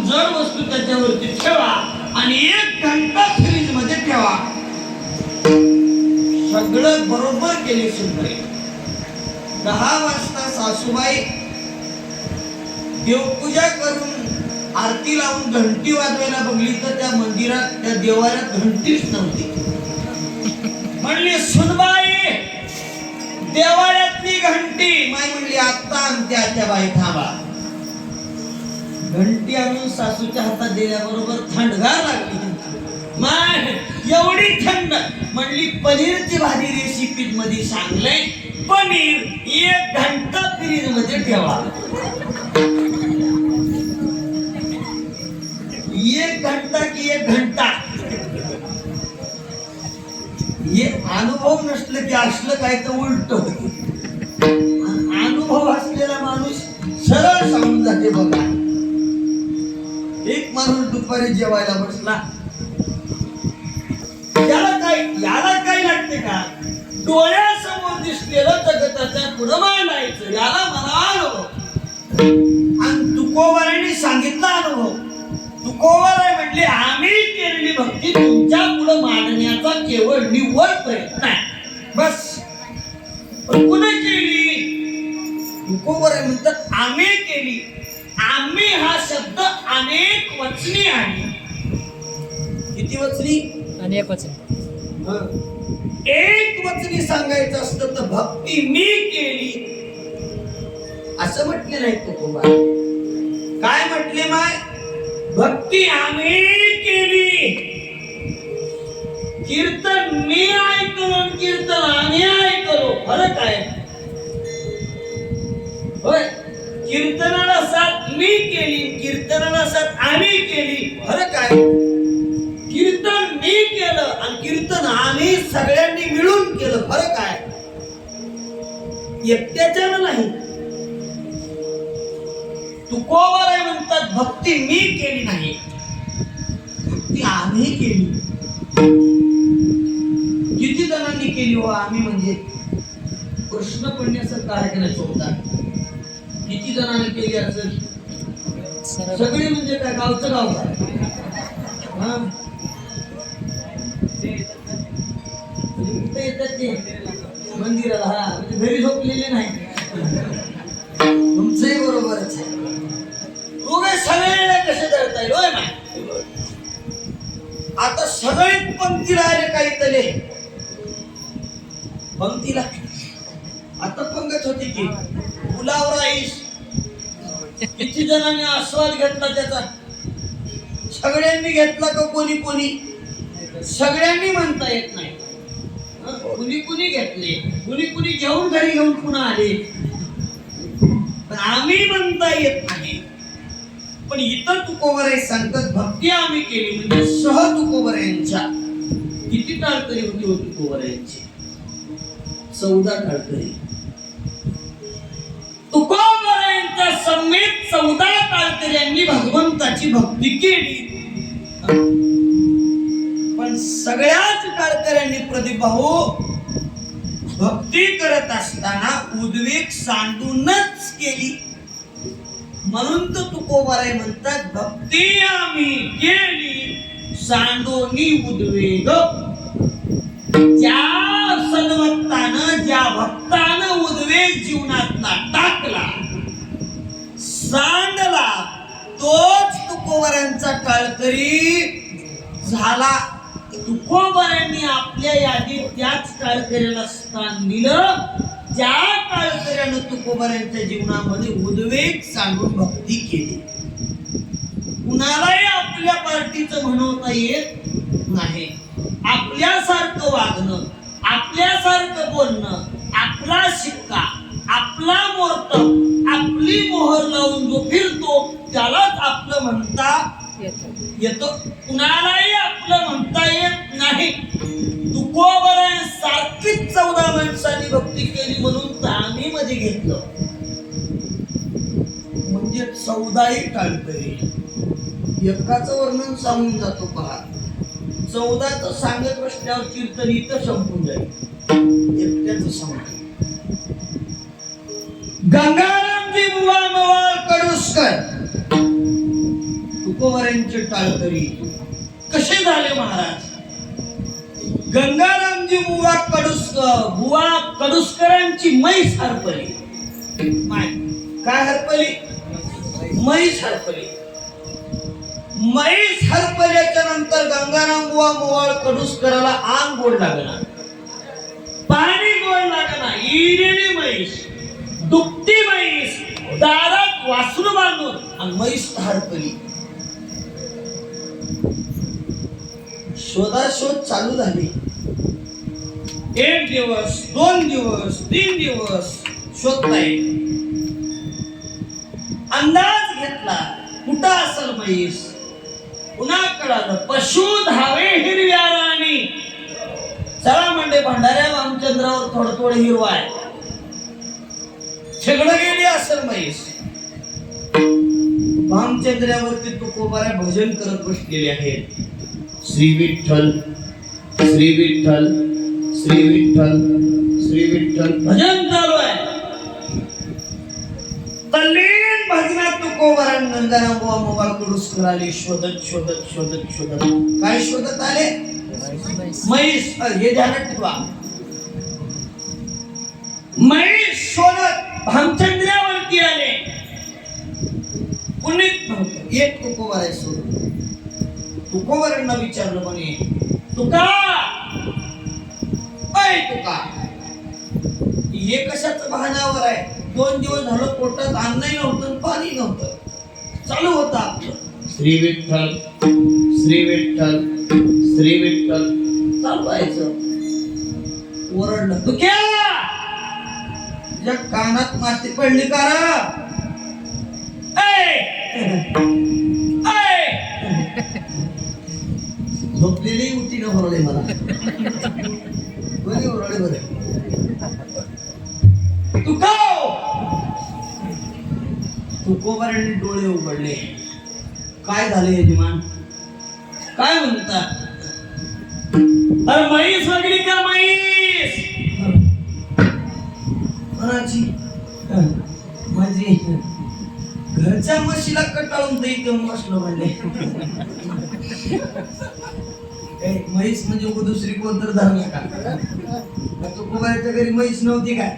जड वस्तू त्याच्यावरती ठेवा आणि 1 घंटा फ्रीज मध्ये ठेवा. सगळं बरोबर केले सुनबाई. 10 वाजता सासूबाई देवपूजा करून आरती लावून घंटी वाजवायला बघली तर त्या मंदिरात त्या देवाऱ्यात घंटीच नव्हती. म्हणली सुनबाई देवाऱ्यातली घंटी. माई म्हणली आता आणते आत्या बाई थांबा. घंटी आणून सासूच्या हातात दिल्याबरोबर थंडगार लागली. माय एवढी थंड. म्हणली पनीरची भाजी रेसिपी मध्ये सांगलंय पनीर 1 घंटा फ्रीज मध्ये ठेवा. 1 घंटा की 1 घंटा. हे अनुभव नसलं की असलं काय तर उलट होतं. अनुभव असलेला माणूस सरळ सांगून जाते. बघा एक माणूस दुपारी जेवायला बसला. याला काय लागते का? डोळ्यासमोर दिसलेलं जगताच्या पुढं मांडायचं. याला मला अनुभव. आणि तुकोबाराने सांगितला अनुभव. तुकोबाराय म्हणले आम्ही केलेली भक्ती तुमच्या पुढे मांडण्याचा केवळ निव्वळ प्रयत्न आहे बस. कुणी केली? तुकोबाराय म्हणतात आम्ही केली. आम्ही हा शब्द अनेक वचनी आहे. किती वचनी? अनेक वचनी. एक वचनी सांगायचं असतं तर भक्ती मी केली असं म्हटले नाही तुकोबा. काय म्हटले माय? भक्ती आम्ही केली. कीर्तन मी ऐकलो कीर्तन आम्ही ऐकलो. फरक आहे. होय कीर्तनाला साथ मी केली कीर्तनाला साथ आम्ही केली. फरक आहे. कीर्तन मी केलं आणि कीर्तन आम्ही सगळ्यांनी मिळून केलं. फरक आहे. एकट्याच्यानं नाही. तुकोबाराय म्हणतात भक्ती मी केली नाही भक्ती आम्ही केली. किती जणांनी केली हो? आम्ही म्हणजे कृष्ण पुण्याचं कार्यक्रम होता. किती जणांनी केली असेल? सगळे म्हणजे काय गावचं गाव काय येतात ते मंदिराला. हा म्हणजे घरी झोपलेले नाही. तुमचंही बरोबरच आहे. सगळे कसे धरताय होय ना? आता सगळे पंक्तीला आले काहीतरी पंक्तीला. आता पंगत होती की गुलाब राईस. किती जणांनी आस्वाद घेतला त्याचा? सगळ्यांनी घेतला का? कोणी कोणी? सगळ्यांनी म्हणता येत नाही. कुणी कुणी घेतले, कुणी कुणी घेऊन घरी घेऊन पुन्हा आले. पण आम्ही म्हणता येत नाही. पण इतर तुकोबाराय सांगतात भक्ती आम्ही केली म्हणजे सह तुकोबारायांच्या. किती टाळकरी होती हो तुकोबारायांची? 14 टाळकरी. तुकोबारायांच्या समेत 14 टाळकऱ्यांनी भगवंताची भक्ती केली. पण सगळ्याच टाळकऱ्यांनी प्रदीप भाऊ भक्ती करत असताना उद्वेग सांडूनच केली. म्हणून तर तुकोबाराय म्हणतात भक्ती आम्ही केली सांडोनी उद्वेग. ज्या सद्भक्तानं ज्या भक्तानं उद्वेग जीवनातला टाकला सांडला तोच तुकोबारायांचा टाळकरी झाला. तुकोबारायांनी आपल्या यादीत त्याच टाळकऱ्याला स्थान दिलं ज्या टाळकऱ्यानं तुकोबारायांच्या जीवनामध्ये उद्वेग सांडून भक्ती केली. कुणालाही आपल्या पार्टीचं म्हणवता येत नाही. आपल्यासारखं वागणं, आपल्यासारखं बोलणं, आपला शिक्का, आपला मोर्त, आपली मोहर लावून जो फिरतो त्यालाच आपलं म्हणता येतो. कुणालाही आपलं म्हणता येत नाही. तुकोबाराय सारखीच 14 माणसांनी भक्ती केली म्हणून तर आम्ही मध्ये घेतलं म्हणजे 14ही टाळकरी. एकाचं वर्णन सांगून जातो पहा. 14चं सांगत बसल्यावर कीर्तन इथं संपून जाईल. एकट्याचं सांगतो. गंगारामजी बुवा मवाळ कडुसकर तुकोबारांचे टाळकरी कसे झाले महाराज? गंगारामजी बुवा कडुसकरांची म्हैस हरपली. काय हरपली? म्हैस हरपली. म्हैस हरपल्याच्या नंतर गंगाराम बुवा मोवाळ कडुसकराला आंग गोड लागला, पाणी गोड लागला. इरेली म्हैस, दुपटी म्हैस, दारात वासरू बांधून आणि म्हैस हरपली. शोधाशोध चालू झाली. 1 दिवस, 2 दिवस, 3 दिवस शोधताय. अंदाज घेतला कुठं असेल म्हैस. पुन्हा कळालं पशु धावे हिरव्या राणी. चला म्हणजे भंडाऱ्या रामचंद्रावर थोडं थोडं हिरवा आहे. छगड गेली असेल म्हैस. रामचंद्रावरती तुकोबारा भजन करत बसलेले आहेत. श्री विठ्ठल श्री विठ्ठल श्री विठ्ठल श्री विठ्ठल भजन चालू आहे. तल्लीन भजनात तुकोबारा गंगाराम बुवा मोवाळ कडुसकर आले. शोधत शोधत शोधत शोधत काय शोधत आले? म्हैस. हे ध्यानात ठेवा. म्हैस शोधत भामचंद्रावरती आले. कुणीच नव्हतं. एक तुकोबारा सोडून. तुकोबारांना विचारलं म्हणे, तुका अय तुका, हे कशाच भानावर आहे? 2 दिवस झालं पोटात अन्नही नव्हतं पाणी नव्हतं. चालू होतं आपलं श्री विठ्ठल श्री विठ्ठल श्री विठ्ठल चालू व्हायचं. ओरडलं, तुक्या तुझ्या कानात माती पडली का रे? झोपलेली उठी न भरवले मला. बरे ओरडे बरे. तुकोबारांनी डोळे उघडले. काय झाले यजमान? काय म्हणतात? अरे म्हैस वगैरे का म्हैस? माझी घरच्या म्हशीला कटाळून तर इथे बसलो म्हणले. म्हैस म्हणजे दुसरी कोणतर धरला का? तुकोबाराच्या घरी म्हैस नव्हती काय?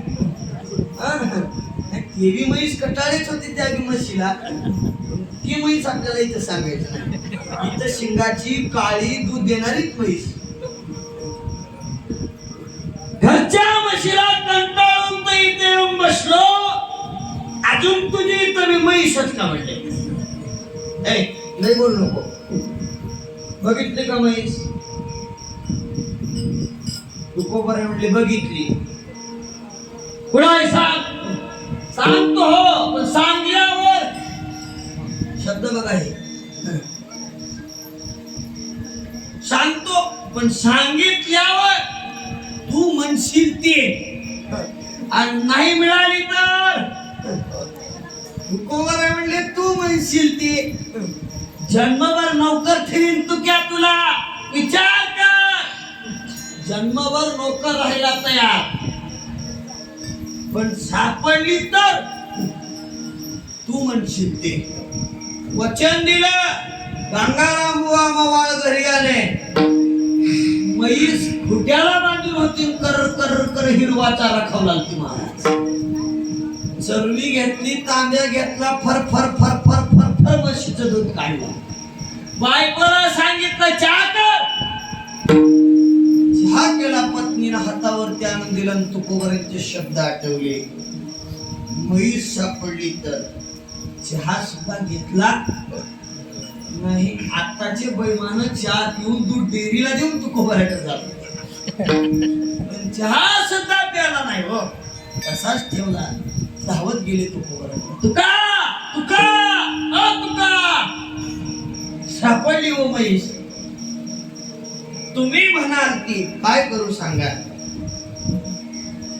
तेवी म्हैस कटाळीच होती त्या म्हशीला. ती म्हैस आपल्याला इथं सांगायचं नाही. इथं शिंगाची काळी दूध देणारी म्हैस. घरच्या म्हशीला कंटाळून तर इथे येऊन बसलो. अजून तुझी इथं मी म्हैसच का म्हणले? नाही बोलू नको. बघितले का म्हैस? तुकोबारा म्हणले बघितली. कुणाला सांग? सांगतो हो, पण सांगल्यावर शब्द बघा हे. सांगतो पण सांगितल्यावर तू म्हणशील ते आणि नाही मिळाली तर तुकोबारा म्हणले तू म्हणशील ते. जन्मभर नोकर ठेवीन तू क्या तुला? विचार कर. जन्मभर नोकर राहायला तयार, पण सापडली तर तू म्हणशील ते. वचन दिलं. गंगाराम बुवा मोवाळ घरी आले. म्हैस खुट्याला बांधून होती. कर कर कर हिरवा चारा खाऊ लागली महाराज. चरवी घेतली, तांब्या घेतला, फर फर फर फर फर फर म्हशीचं दूध काढलं. बायकोला सांगितलं चहा कर. चहा केला. पत्नीनं हातावरती आणून दिला. तुकोबारांचे शब्द आठवले. म्हैस सापडली तर चहा सुद्धा घेतला नाही. आताचे बैमान चहा पिऊन दूध डेअरीला देऊन तुकोबाराकडे जातो. पण चहा सुद्धा प्याला नाही हो. तसाच ठेवला. धावत गेले तुकोबाराकडे. तुका तुका तुका सापडली हो म्हैस. तुम्ही म्हणाल ती काय करू सांगा?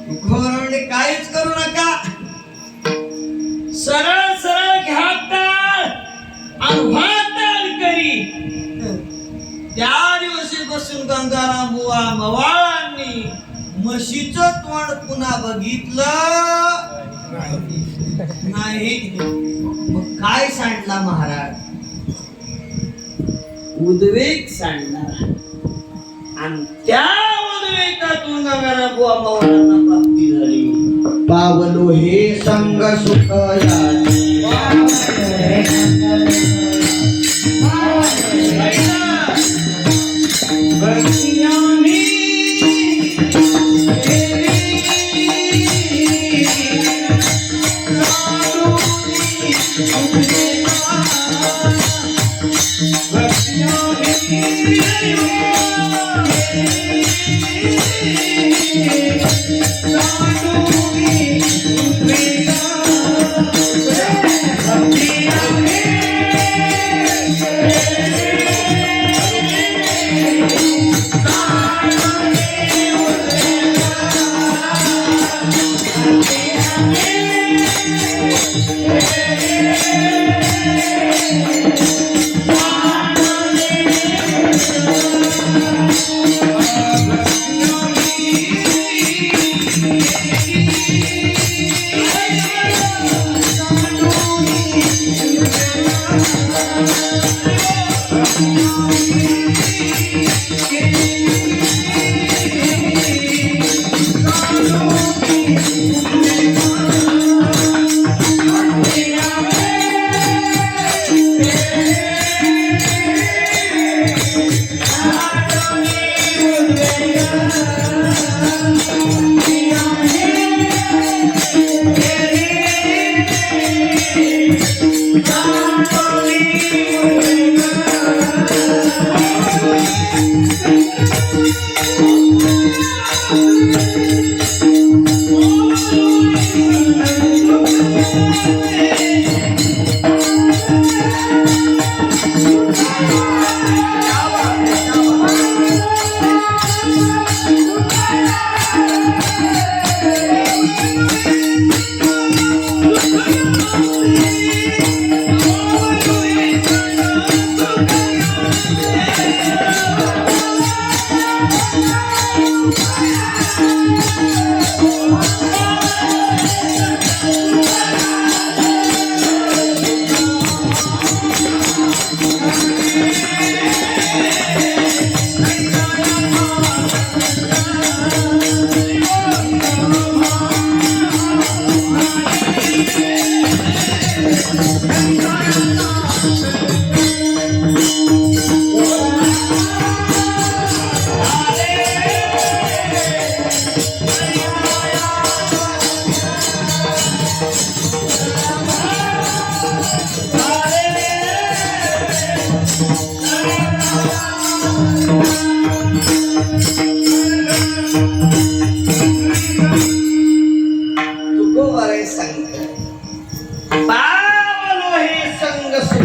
तुकोबारा म्हणजे काहीच करू नका. सरळ सरळ घ्या टाळ आणि टाळ करी. त्या दिवशी बसून गंगाराम बुवा मोवाळांनी म्हशीचं तोंड पुन्हा बघितलं नाही. मग काय सांडला महाराज? उद्वेग सांडणारा आणि त्या उद्वेगातून गंगारा बुवा मावळ्यांना प्राप्ती झाली. पावलो हे संग सुख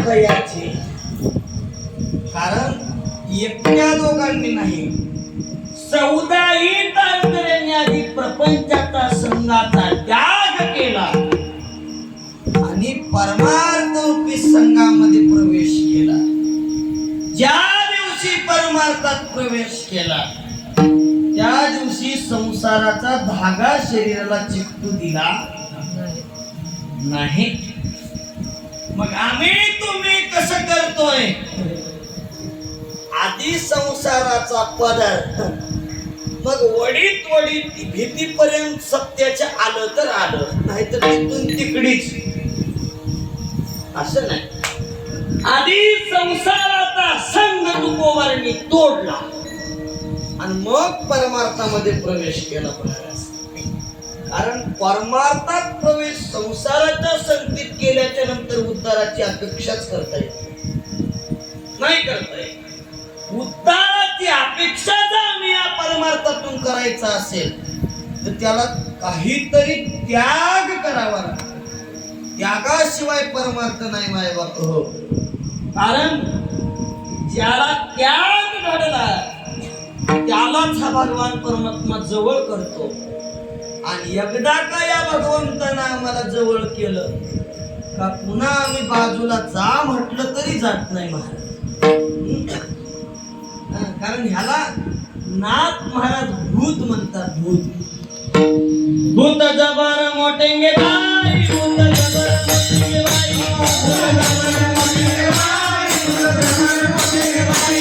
याची एकट्या दोघांनी नाही 14 तारकऱ्यांनी आधी प्रपंचाचा संघाचा त्याग केला आणि परमार्थ रूपी संघामध्ये प्रवेश केला. ज्या दिवशी परमार्थात प्रवेश केला त्या दिवशी संसाराचा धागा शरीराला चिकटू दिला नाही. मग आम्ही तुम्ही कसं करतोय? आधी संसाराचा पदार्थ, मग वडीत वडीत भीतीपर्यंत सत्याच्या आलं तर आलं, नाहीतर तिथून तिकडीच. असं नाही. आधी संसाराचा संघ तुकोबारनी तोडला आणि मग परमार्थामध्ये प्रवेश केला. कारण परमार्थात प्रवेश संसाराच्या संगतीत केल्याच्या नंतर उद्धाराची अपेक्षाच करता येत नाही. करता येत. उद्धाराची अपेक्षा जर आम्ही या परमार्थातून करायचा असेल तर त्याला काहीतरी त्याग करावा लागतो. त्यागाशिवाय परमार्थ नाही माय बाप. हो, कारण ज्याला त्याग घडला त्यालाच हा भगवान परमात्मा जवळ करतो. आणि एकदा का या भगवंतानं आम्हाला जवळ केलं का पुन्हा आम्ही बाजूला जा म्हटलं तरी जात नाही महाराज. कारण ह्याला नाथ महाराज भूत म्हणतात. भूत भूत जबर मोटेंगे भाई, भूत जबर मोटेंगे भाई, भूत जबर मोटेंगे भाई, भूत जबर मोटेंगे भाई.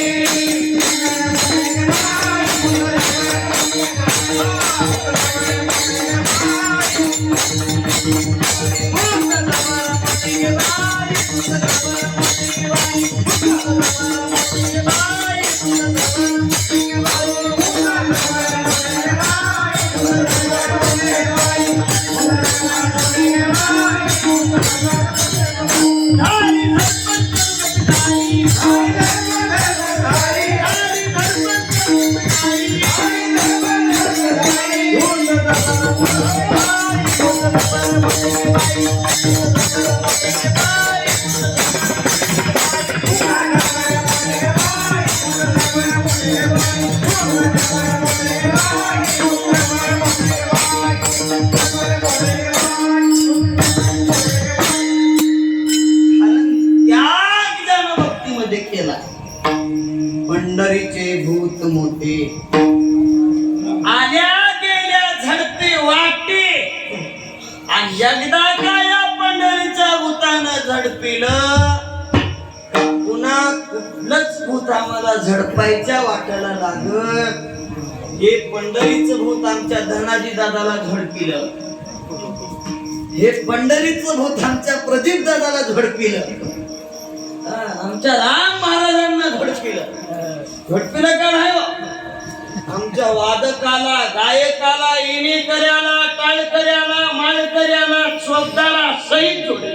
पंढरीचे भूत मोठे आल्या गेल्या झडपे वाटे आणि एकदा काय या पंढरीच्या भूतानं झडपिलं पुन्हा कुठलंच भूत आम्हाला झडपायच्या वाट्याला लागत. हे पंढरीचं भूत आमच्या धनाजी दादाला झडपिलं, हे पंढरीचं भूत आमच्या प्रदीप दादाला झडपिलं, आमच्या राम महाराजांना झडपिलं. झडपिलं का नाही आमच्या वादकाला, गायकाला, येणेकऱ्याला, टाळकऱ्याला, माळकऱ्याला, शोधाला सहित जोडले.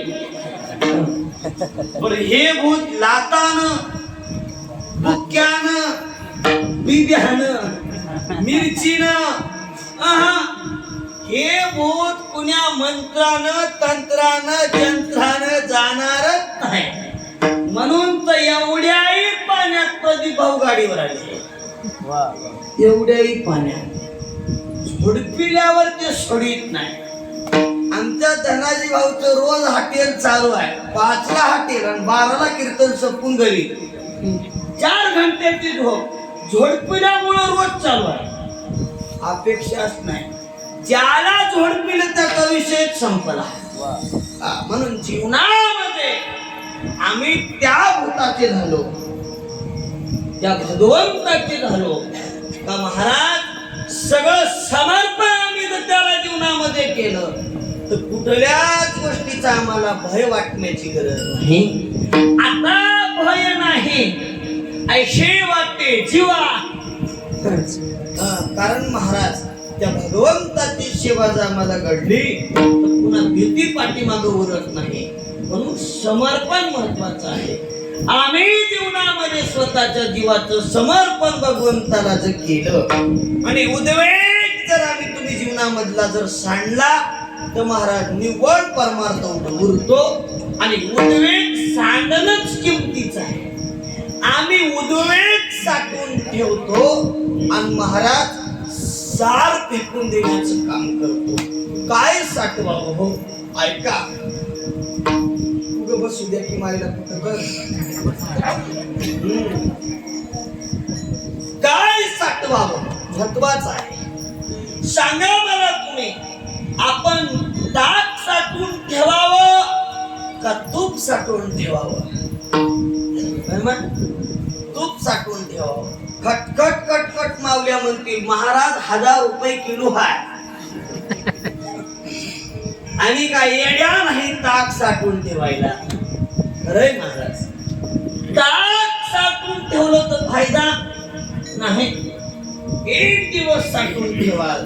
पण हे भूत लातानं, बुक्यानं, बिब्यानं, मिरचीनं, हे भूत कुण्या मंत्रानं, तंत्रानं, जंत्रानं जाणारच नाही. म्हणून तर एवढ्याही पाण्यात प्रदीप भाऊ गाडीवर आले, एवढ्याही पाण्यात झोडपिल्यावर ते सोडित नाही. आमच्या धनाजी भाऊचं रोज हॉटेल चालू आहे. 5ला हॉटेल आणि 12ला कीर्तन संपून घरी. 4 घंट्याची झोप झोडपिल्यामुळे रोज चालू आहे. अपेक्षाच नाही. ज्याला झोडपिलं त्याचा विषय संपला. म्हणून जीवनामध्ये आम्ही त्या भूताचे झालो, त्या भगवंताचे झालो का महाराज. सगळं समर्पण आम्ही जर त्याला जीवनामध्ये केलं तर कुठल्याच गोष्टीचा आम्हाला भय वाटण्याची गरज नाही. आता भय नाही ऐशे वाटते जीवा. कारण महाराज त्या भगवंताची सेवा जर आम्हाला घडली तर पुन्हा भीती पाठीमागं उरत नाही. म्हणून समर्पण महत्वाचं आहे. आम्ही जीवनामध्ये स्वतःच्या जीवाचं समर्पण भगवंताला जर केलं आणि उद्वेग जर आम्ही तुम्ही जीवनामधला जर सांडला तर महाराज निव्वळ परमार्थ उरतो. आणि उद्वेग सांडणंच किमतीचं आहे. आम्ही उद्वेग साठवून ठेवतो आणि महाराज सार फेकून देण्याचं काम करतो. काय साठवावं हो ऐका. बसू द्या की मायला कुठं कर. काय साठवावं महत्वाचं आहे. सांगा मला तुम्ही, आपण ताक साठवून ठेवावं का तूप साठवून ठेवावं? तूप साठवून ठेवावं. खटखट खटखट मावल्या म्हणतील महाराज 1000 रुपये किलो आहे आणि काय येड्या नाही ताक साठवून ठेवायला. खरंय महाराज, ताक साठवून ठेवलं तर फायदा नाही. 1 दिवस साठवून ठेवाल,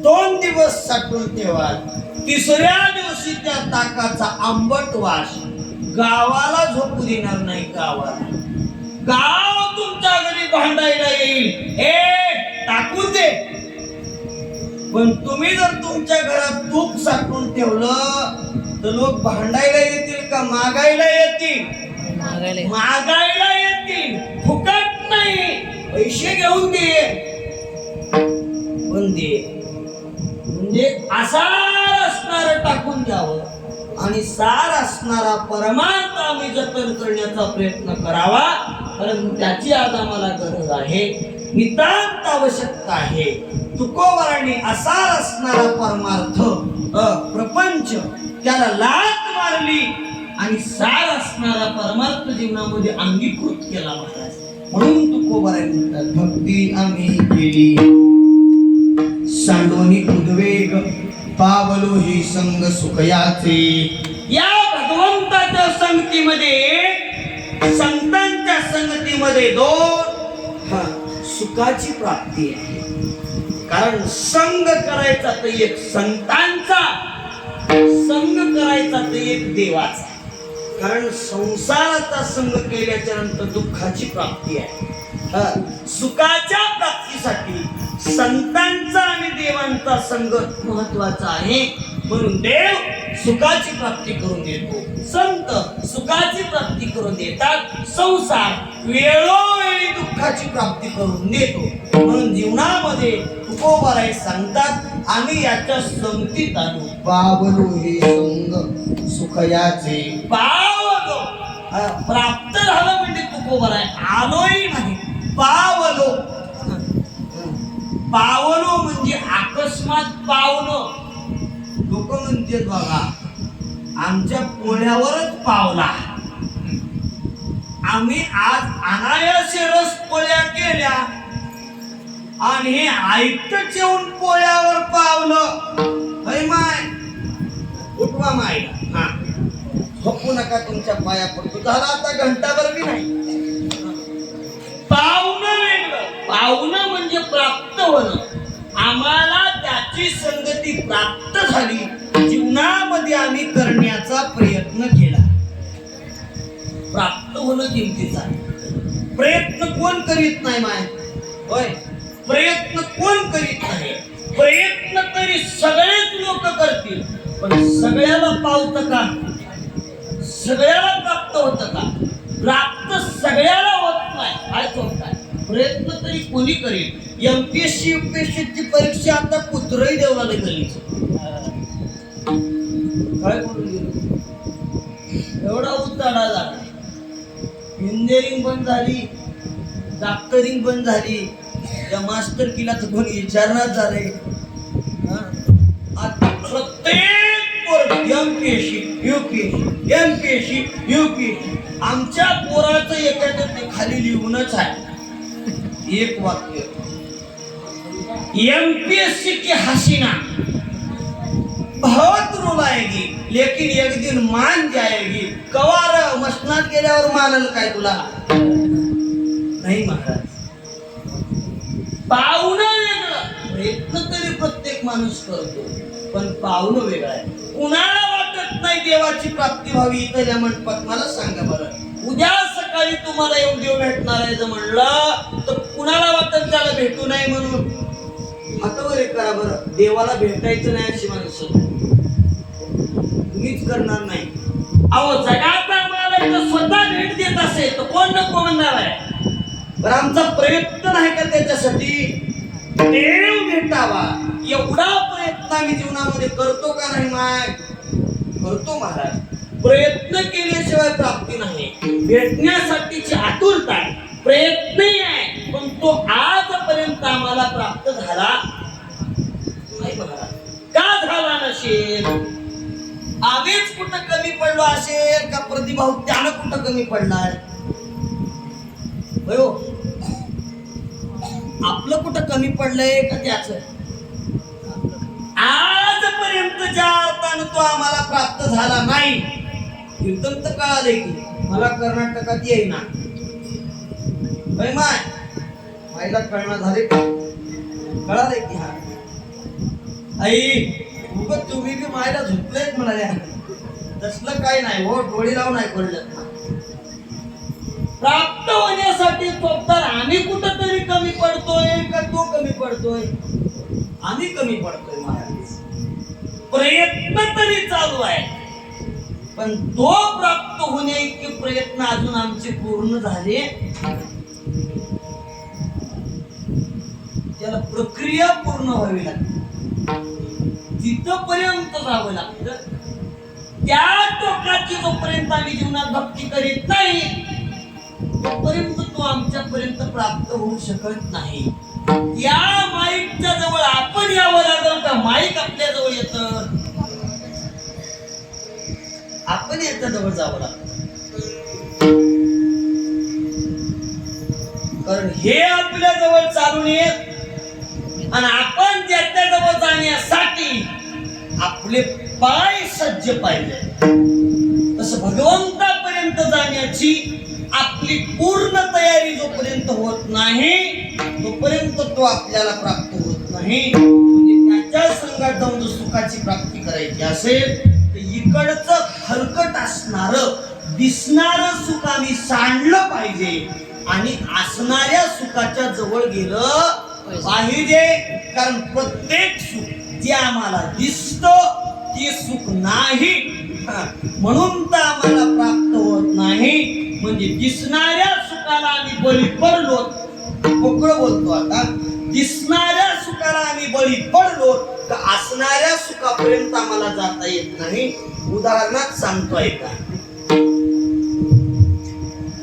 2 दिवस साठवून ठेवाल, 3ऱ्या दिवशी त्या ताकाचा आंबट वास गावाला झोपू देणार नाही. गाव तुमच्या घरी भांडायला येईल, हे टाकून दे. पण तुम्ही जर तुमच्या घरात तूप साठवून ठेवलं तर लोक भांडायला येतील का मागायला येतील? मागायला येतील. फुकट नाही, पैसे घेऊन दे. पण दे म्हणजे आसार असणारं टाकून द्यावं आणि सार असणारा परमार्थ आम्ही जतन करण्याचा प्रयत्न करावा. कारण त्याची आज आम्हाला गरज आहे, नितांत आवश्यकता आहे. तुकोबारांनी असार असणारा परमार्थ प्रपंच त्याला लाथ मारली आणि सार असणारा परमार्थ जीवनामध्ये अंगीकृत केला महाराज. म्हणून तुकोबारांनी म्हणतात भक्ती आम्ही केली सांडोनी उद्वेग पावलो ही संग सुखयाचे. या भगवंताच्या संगतीमध्ये, संतांच्या संगतीमध्ये 2 सुखाची प्राप्ती आहे. कारण संग करायचा तर एक संतांचा, संग करायचा तर एक देवाचा. कारण संसाराचा संग केल्याच्या नंतर दुःखाची प्राप्ती आहे. सुखाच्या प्राप्तीसाठी संतांचा आणि देवांचा संग महत्वाचा आहे. म्हणून देव सुखाची प्राप्ती करून देतो, संत सुखाची प्राप्ती करून देतात, संसार वेळोवेळी दुःखाची प्राप्ती करून देतो. म्हणून जीवनामध्ये तुकोबाराय सांगतात, आम्ही याच्या संगतीत आलो. पावलो हे संग सुखयाचे, पावलो प्राप्त झालं म्हणजे तुकोबाराय, आलोही नाही, पावलो. पावलो म्हणजे अकस्मात पावलं. लोक म्हणतात बघा, आमच्या पोळ्यावरच पावला. आम्ही आज अनायासे रस पोळ्या केल्या आणि हे ऐकतच येऊन पोळ्यावर पावलं. माय उठवा माय, हा झोपू नका, तुमच्या पाया पडतो. झाला आता घंटाभर बी नाही. पावणं वेगळं, पावणं म्हणजे प्राप्त होणं. आम्हाला त्याची संगती प्राप्त झाली, जीवनामध्ये आम्ही करण्याचा प्रयत्न केला. प्राप्त होणं किमतीचं आहे. प्रयत्न कोण करीत नाही माय, होय, प्रयत्न कोण करीत नाही. प्रयत्न तरी सगळेच लोक करतील, पण सगळ्याला पावतं का, सगळ्याला प्राप्त होतं का? प्राप्त सगळ्याला होत नाही. काय होत नाही. प्रयत्न तरी कोणी करेल. एमपीएससी यूपीएससीची परीक्षा आता कुत्रही देवला लागली. काय बोलून गेलो, एवढा उताडा झाला. इंजिनिअरिंग बंद झाली, डॉक्टरिंग बंद झाली, त्या मास्टर किला तर कोणी विचारणार झाले. आता प्रत्येक एमपीएससी यूपीएससी, एमपीएससी यूपीएससी. आमच्या पोराचं एखादं खाली लिहूनच आहे एक वाक्य, एमपीएससी की हसीना बहुत रुलाएगी लेकिन एक दिन मान जाएगी. कवार मसनात गेल्यावर मानल काय तुला? नाही महाराज. पावणं वेगळं, प्रयत्न तरी प्रत्येक माणूस करतो, पण पावणं वेगळं आहे. कुणाला वाटत नाही देवाची प्राप्ती व्हावी इथल्या मंडपात? मला सांगा बरं, उद्या सकाळी तुम्हाला येऊन देव भेटणार आहे जर म्हणलं तर कुणाला वाटत त्याला भेटू नाही म्हणून? हातावर एक करा बरं, देवाला भेटायचं नाही अशी माणसं मीच करणार नाही. अहो जगाचा मालक तर स्वतः भेट देत असेल तर कोण नको म्हणणार आहे? पण आमचा प्रयत्न नाही का त्याच्यासाठी देव भेटावा एवढा प्रयत्न आम्ही जीवनामध्ये करतो का नाही? माय करतो महाराज. प्रयत्न केल्याशिवाय प्राप्ती नाही, भेटण्यासाठीची आतुरता आहे, प्रयत्नही आहे, पण तो आजपर्यंत आम्हाला प्राप्त झाला नाही महाराज. का झाला नसेल? आम्हीच कुठं कमी पडलो असेल का प्रतिभाव त्यानं कुठं कमी पडलाय? हो, आपलं कुठं कमी पडलंय का त्याच? आजपर्यंत ज्या अर्थानं तो आम्हाला प्राप्त झाला नाही, कीर्तन तर कळाले की मला कर्नाटकात येईना. माय मायला कळणार झाले का? कळाले की हा आई उगत तुम्ही बी मायला झोपलेच म्हणाल्या. तसलं काय नाही हो, डोळी लावून नाही कळलं. प्राप्त होण्यासाठी तर आम्ही कुठंतरी कमी पडतोय का तो कमी पडतोय? आम्ही कमी पडतोय महाराज. प्रयत्न तरी चालू आहे, पण तो प्राप्त होण्या इतके प्रयत्न अजून आमचे पूर्ण झाले. त्याला प्रक्रिया पूर्ण व्हावी लागते, तिथपर्यंत जावं लागतं. त्या टोकाची जोपर्यंत आम्ही जीवनात भक्ती करीत नाही तोपर्यंत तो आमच्यापर्यंत प्राप्त होऊ शकत नाही. या माईकच्या जवळ आपण यावं लागेल का माईक आपल्या जवळ येतं? आपण याच्या जवळ जावं लागतं, कारण हे आपल्या जवळ चालून येत आणि आपण त्याच्या जवळ जाण्यासाठी आपले पाय सज्ज पाहिजे. तसं भगवंतापर्यंत जाण्याची आपली पूर्ण तयारी जोपर्यंत होत नाही तोपर्यंत तो आपल्याला प्राप्त होत नाही. म्हणजे त्याच्या संगात जाऊन सुखाची प्राप्ती करायची असेल तर इकडचं हलकट असणार दिसणारं सुख आम्ही सांडलं पाहिजे आणि असणाऱ्या सुखाच्या जवळ गेलं पाहिजे. कारण प्रत्येक सुख जे आम्हाला दिसतं ते सुख नाही, म्हणून तर आम्हाला प्राप्त होत नाही. म्हणजे दिसणाऱ्या सुखाला आम्ही बळी पडलो, मोकळं बोलतो आता, दिसणाऱ्या सुखाला आम्ही बळी पडलो तर असणाऱ्या सुखापर्यंत आम्हाला जाता येत नाही. उदाहरणात सांगतोय का,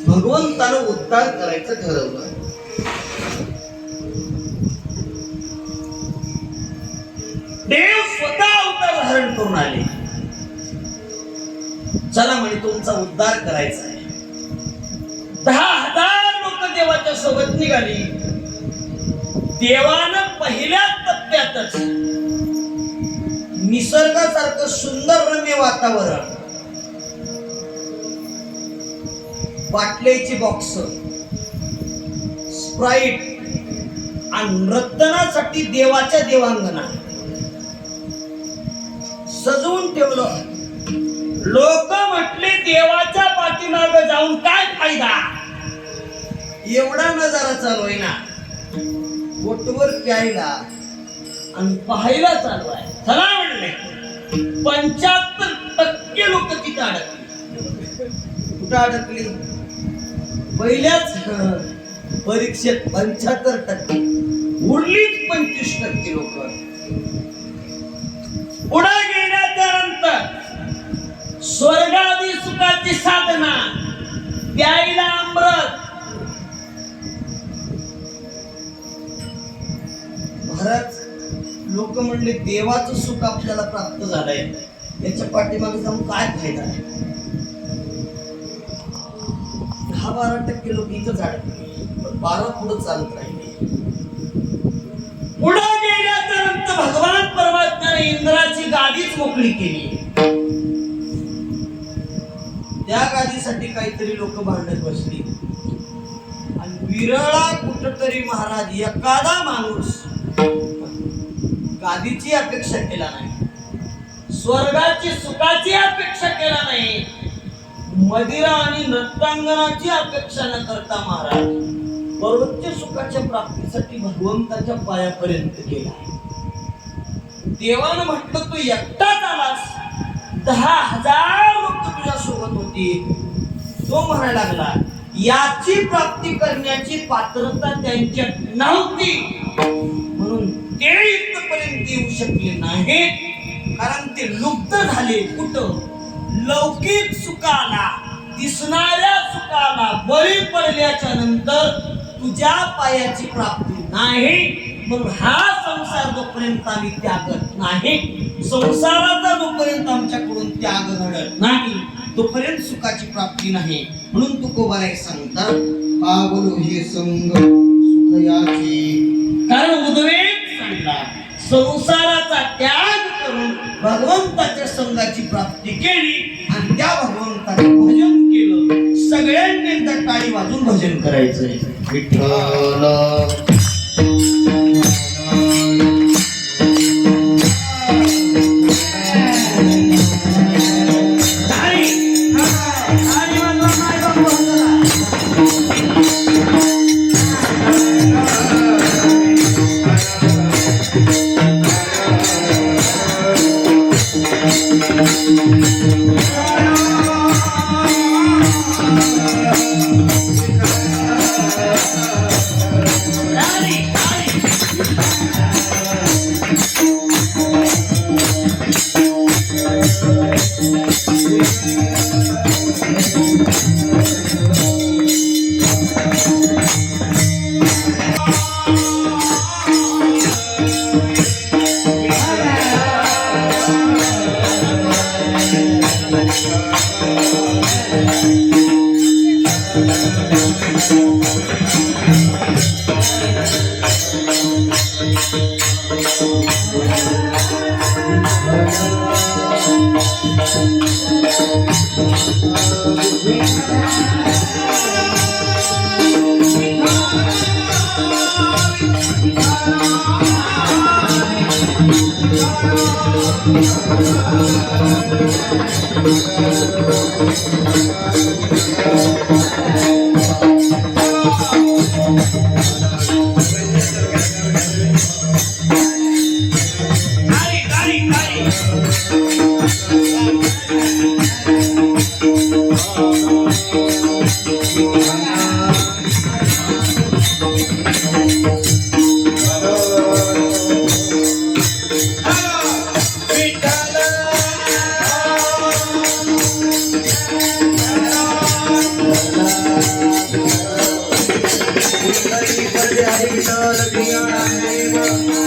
भगवंतानं उद्धार करायचं ठरवलं. देव स्वतः अवतार धारण करून आले. चला म्हणे तुमचा उद्धार करायचा आहे. 10,000 लोक देवाच्या सोबत निघाली. देवानं पहिल्या टप्प्यातच निसर्गासारखं सुंदर रम्य वातावरण, बाटलीची बॉक्स, स्प्राईट आणि रत्नासाठी देवाच्या देवांगना सजवून ठेवलं. लोक म्हटले देवाच्या पाठीमागे जाऊन काय फायदा, एवढा नजारा चालू आहे ना, बोटवर प्यायला आणि पाहायला चालू आहे. चला म्हणले 75% लोक तिथे अडकली. कुठं अडकली? पहिल्याच परीक्षेत 75%, उरलीच 25% लोक. पुढे गेल्याच्या नंतर स्वर्गादी सुखाची साधना, प्यायला अमृत. महाराज लोक म्हणले देवाचं सुख आपल्याला प्राप्त झालंय, याच्या पाठीमागे जाऊन काय फायदा आहे. 10-12% लोक इथं अडकले, 12 पुढे चालत राहिले. पुढे गेल्याच्या नंतर भगवान परमात्म्याने इंद्राची गादीच मोकळी केली. त्या गादीसाठी काहीतरी लोक भांडत बसली आणि विरळा कुठतरी महाराज एखादा माणूस गादीची अपेक्षा केला नाही, स्वर्गाची सुखाची अपेक्षा केला नाही, मदिरा आणि नृत्यांगनाची अपेक्षा न करता महाराज परमोच्च सुखाच्या प्राप्तीसाठी भगवंताच्या पायापर्यंत गेला. देवानं म्हटलं तू एकटाच आलास, 10,000 लोक तुझ्या सोबत होती. तो म्हणायला लागला याची प्राप्ती करण्याची पात्रता त्यांच्यात नव्हती, म्हणून ते इथपर्यंत येऊ शकले नाहीत. कारण ते लुप्त झाले. कुठं? लौकिक सुखाला, दिसणाऱ्या सुखाला बळी पडल्याच्या नंतर तुझ्या पायाची प्राप्ती नाही. म्हणून हा संसार जोपर्यंत आम्ही त्यागत नाही, संसाराचा जोपर्यंत आमच्याकडून त्याग घडत नाही, तोपर्यंत सुखाची प्राप्ती नाही. म्हणून तुकोबाराय सांगतात पावलो हे संग सुखयाचे. कारण उद्वेग सांगला संसाराचा त्याग करून भगवंताच्या संघाची प्राप्ती केली आणि त्या भगवंताचं भजन केलं. सगळ्यांनी एकदा टाळी वाजून भजन करायचंय. विठ्ठल Oh हरी विठ्ठल, हरी विठ्ठल, क्रिया नामदेव